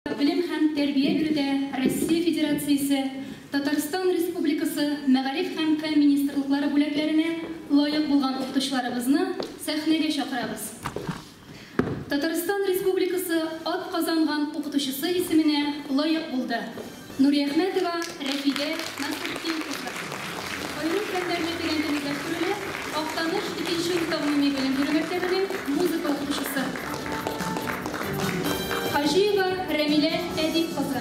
Білім һәм тәрбие бирүдә Россия Федерациясы, Татарстан Республикасы Мәгариф һәм фән министрлыклары бүләкләренә лайык булган укытучыларыбызны сәхнәгә чакырабыз. Татарстан Республикасы ат казанган укытучысы исеменә лайык булды. Нурияхметова Рәфидә Насретдин кызы. Аерым фәннәрне төгәнләштерүле Актаныш 2-нче тәгъмими белем бирү мәктәбенең музыка укытучысы. Хажиева Рәмилә Әдип кызы.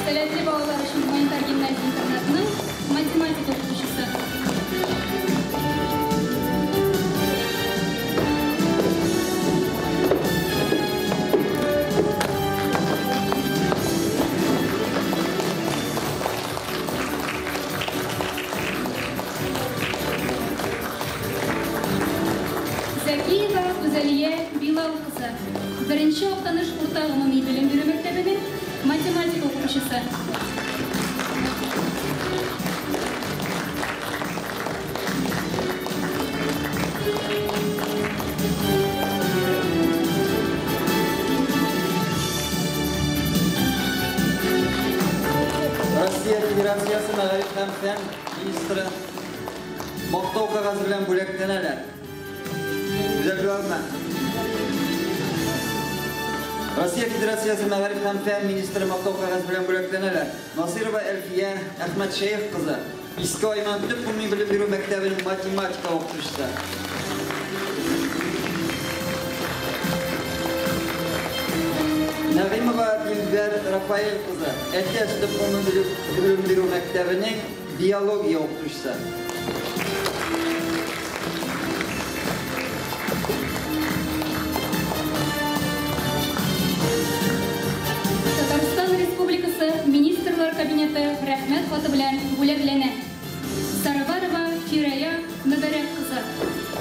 Сәләтле балалар өчен гуманитар гимназия интернатының математика укытучысы. Зәкиева Гүзәлия Билал кызы. Беренче Актаныш урта гомуми белем бирү мәктәбенең математика укытучысы. Россия Федерациясы Мәгариф һәм фән министры мактау кагазы белән бүләкләнәләр. Россия Федерациясы Мәгариф һәм фән министры мактау кагазы белән бүләкләнәләр. Насирова Әлфия Әхмәт Шәйх кызы, Иске Айман төп гомуми белем бирү мәктәбенең математика укытучысы. Нәгыймова Дилбәр Рафаэль кызы, Әтәс төп гомуми белем бирү мәктәбенең биология укытучысы. Министрлар кабинеты рәхмәт хаты белән бүләкләнә. Сарварова Фирая Мөбәрәк кызы.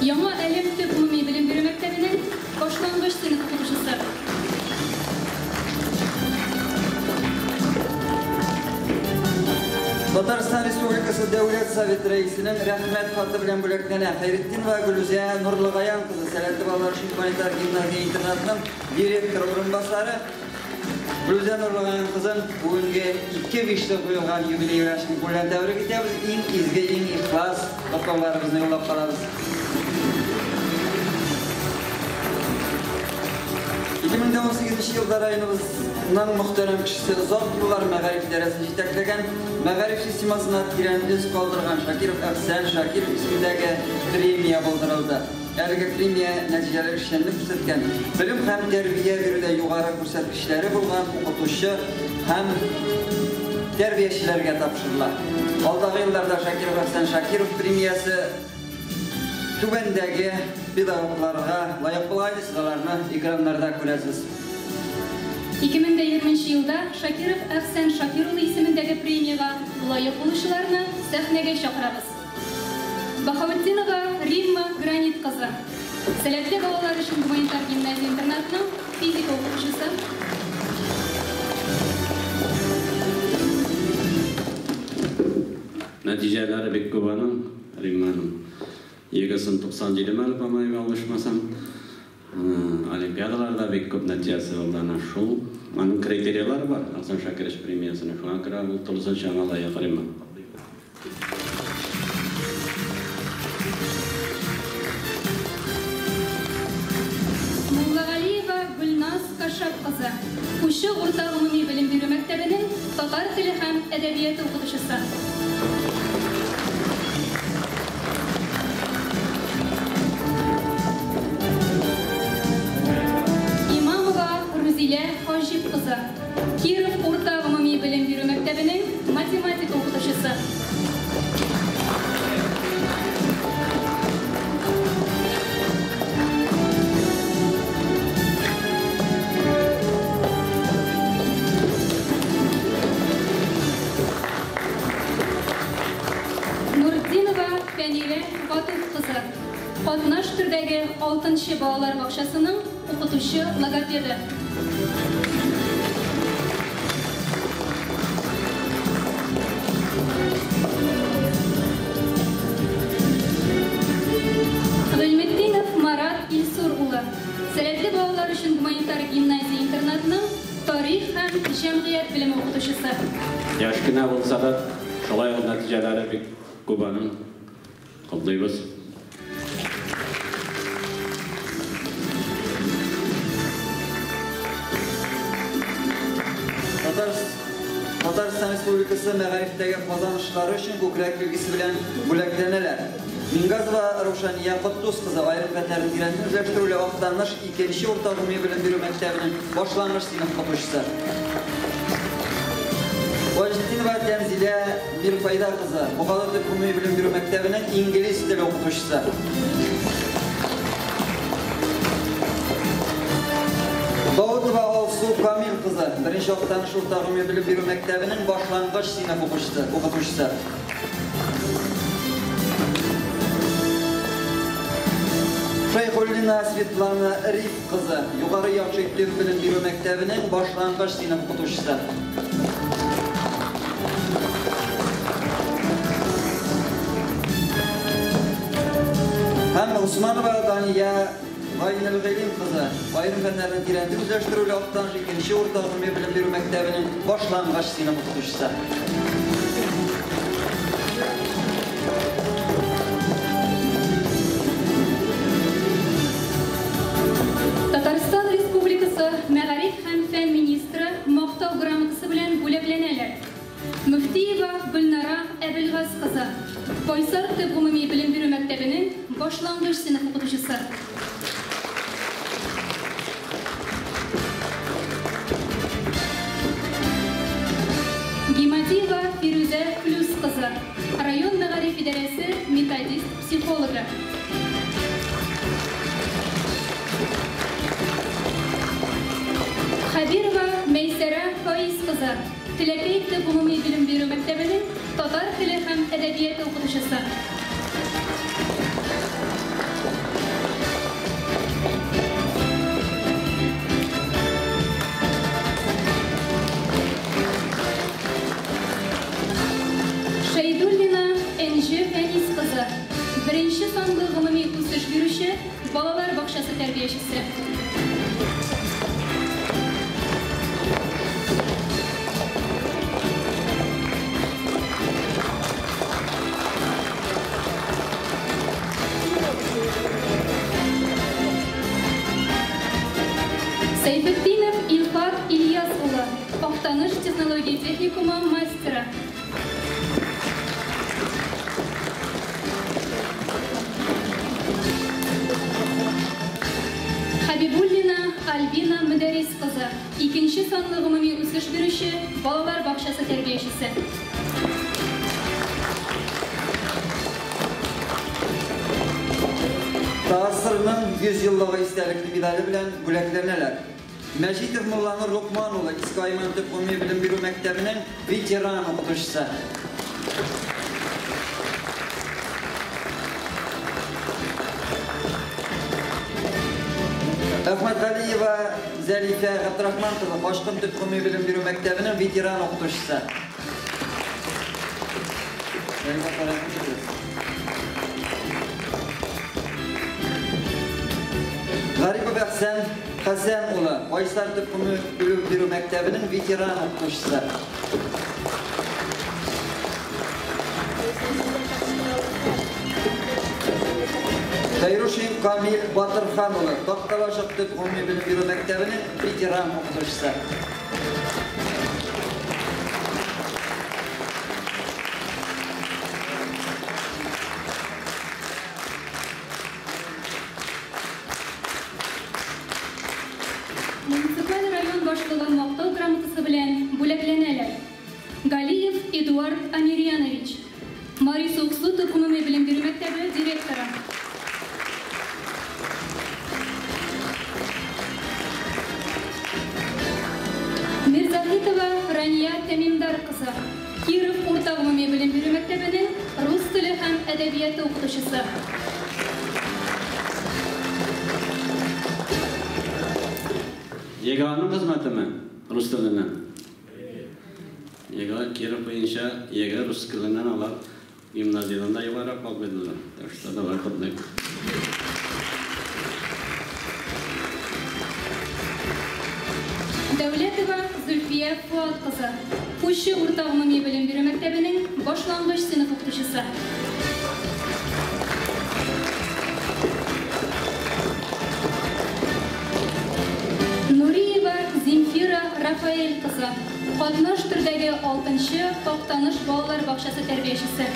Яңа әлем төп гомуми белем бирү мәктәбенең башлангыч сыйныф укытучысы. Татарстан Республикасы Дәүләт Советы рәисенең рәхмәт хаты белән бүләкләнә. Хәйретдинова Гөлүзия Нурлыгаян кызы, сәләтле балалар өчен гуманитар гимназия интернатының директор урынбасары. Gülüzen Nurluğan'ın kızın bugünkü 2-5'te koyulgan юбилей uğraşını buradan tebrik ediyoruz. En izge, en ihlas doktorlarımızı yollap kalırız. 2018 yılda rayonumuzdan muhterem kişisi zor yıllar Мәгариф idaresini yetekleyen, Мәгариф sistemasına giren iz kaldırgan Şakirov Əfsən Şakirov ismindeki premiya bulduruldu. Әлеге премия нәтижелер işlenip күрсәткән. Білім һәм тәрбие бирүдә югары күрсәткечләре булган укытучы һәм тәрбиячеләргә тапшырыла. Алдагы елларда Шакиров Әфсән Шакиров премиясы түбәндәге педагогларга лаек булган исемнәрне экраннарда күрәсез. 2020 елда Шакиров Әфсән Шакиров исемендәге премияга лаек булучыларны сәхнәгә чакырабыз. Бахаватдинова Римма Гранит кызы. Сәләтле балалар өчен гуманитар гимназия интернатының физика укытучысы. Нәтижеләре бик күп аның, Римманың. 297 мәл памайга алышмасам, олимпиадаларда бик күп нәтижәсе булды ана шул. Аның критериялары бар. Әфсән Шакиров премиясына шуңа күрә ул тулысынча лаек Римма. Кызы. Кушы урта гомуми белем бирү мәктәбенең татар теле һәм әдәбияты укытучысы. Имамова Рузилә Хаҗип кызы. Киров урта гомуми белем бирү мәктәбенең математика укытучысы. Катнаш төрдәге 6-нчы балалар бакчасының укытучы логопеды. Гыйлметдинов Марат Илсур улы, Сәләтле балалар үшін гуманитар гимназия интернатының тарих һәм җәмгыять белеме укытучысы. Яш кенә булса да, шулай ук нәтиҗәләре бик күп аның. Котлыйбыз. Татарстан Республикасы мәгарифтәге казанышлары өчен күкрәк билгесе белән бүләкләнәләр. Мингазова Рушания Коттус кызы аерым фәннәрне өйрәнү үзләштерүле Актаныш 2нче урта гомуми белем бирү мәктәбенең башлангыч сыйныф укучысы. Ваҗидинова Тәнзилә Мирфайда кызы Мукаллат гомуми белем бирү мәктәбенең инглиз теле укучысы. Даудова Алсу Камил кызы беренче Актаныш урта гомуми белем бирү мәктәбенең башлангыч сыйныф укучысы. Шайхуллина Светлана Риф кызы югары яшьлек белем бирү мәктәбенең башлангыч сыйныф укучысы. Һәм Усманова Дания Гайнел Гыйлим кызы аерым фәннәрне өйрәнү үзләштерүле Актаныш 2нче урта гомуми белем бирү мәктәбенең башлангыч сыйныф укучысы. Татарстан Республикасы Мәгариф һәм фән министры мактау грамотасы белән бүләкләнәләр. Мөфтиева Гөлнара Әбелгаз кызы Кайсар төп гомуми белем бирү мәктәбенең башлангыч сыйныф укучысы. Гиматиева Фирүзә Плюс кызы район мәгариф идарәсе методист психологы. Хабирова Мейсәра Фаиз кызы Теләкәй төп гомуми белем бирү мәктәбенең татар теле һәм әдәбияты укытучысы. Шәйдуллина Энҗе Фәнис кызы беренче санлы гомуми үсеш бирүче балалар бакчасы тәрбиячесе. Сәйфетдинов Илфат Ильяс улы, Актаныш технология техникумы мастера. Хабибуллина Альбина Мөдәрис кызы, 2нче санлы гомуми үсеш бирүче балалар бакчасы тәрбиячесе. Тасырның 100 еллыгы истәлекле медале белән бүләкләнәләр. Мәҗитов Мулланы Рухман улы Искайман төп гомуми белем бирү мәктәбенең ветеран укытучысы. Әхмәтгалиева Зәлифә Габдрахман кызы Башкын төп гомуми белем бирү мәктәбенең ветеран укытучысы. Гарипов Әхсән Хәсән улы Кайсар төп гомуми белем бирү мәктәбенең ветеран укытучысы. Тайрушин Камил Батырхан улы Такталашык төп гомуми белем бирү мәктәбенең ветеран укытучысы. Муниципаль район башлыгы мактау грамотасы белән бүләкләнәләр. Галиев Эдуард Амирьянович, Марис Уксу төп гомуми белем бирү мәктәбе директоры. Мирзахитова Рания Тәмимдар кызы, Киров урта гомуми белем бирү мәктәбенең рус теле һәм әдәбияты укытучысы. Yeganın hizmeti mi? Rus tilinden. Yega Kirov boyunca Yega Rus tilinden alan gimnaziyadan da yuvarlak kabul edilir. Yaşta da var kabul edilir. Дәүләтова Зөлфия Фуат кызы, Куши урта гомуми белем бирү мәктәбенең башлангыч сыйныф укытучысы. Нуриева Земфира Рафаэль кызы, катнаш төрдәге 6-нчы Тактаныш балалар бакчасы тәрбиячесе.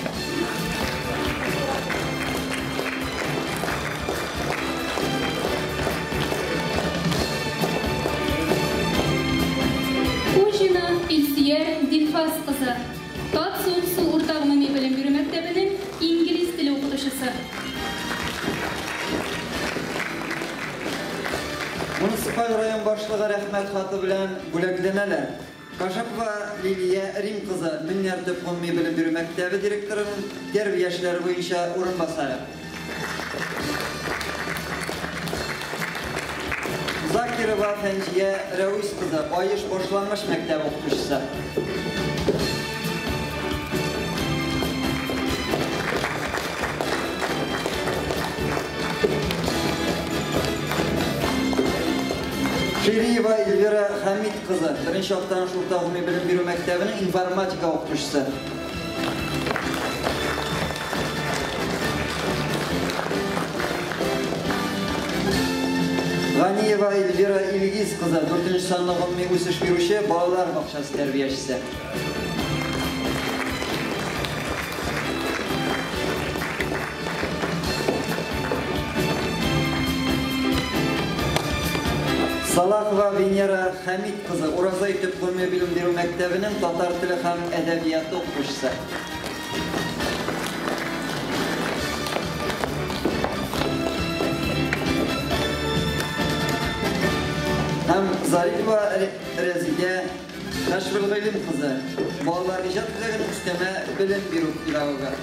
Кужина Илсияр Дилфас кызы, Татсу урта гомуми белем бирү мәктәбенең инглиз теле укытучысы. Муниципаль район башлыгы рәхмәт хаты белән бүләкләнәләр. Кашапова Лилия Рим кызы, Миннәр төп гомуми белем бирү мәктәбе директорының тәрбиячеләре буенча урынбасары. Закирова Фәнҗия Рәвис кызы, Аеш башлангыч мәктәбе укытучысы. Шириева Эльвира Хамид кызы, Беренче Актаныш урта гомуми белем бирү мәктәбенең информатика укытучысы. Ганиева Эльвира Илгиз кызы, 4-нче санлы гомуми үсеш бирүче, балалар бакчасы тәрбиячесе. Салахова Венера Хамид кызы, Уразай төп гомуми белем бирү мәктәбенең татар теле һәм әдәбияты укытучысы. Һәм Зарипова Рәзия Нәшвил Гыйлем кызы, балалар иҗат үзәгенең үстәмә белем бирү педагогы.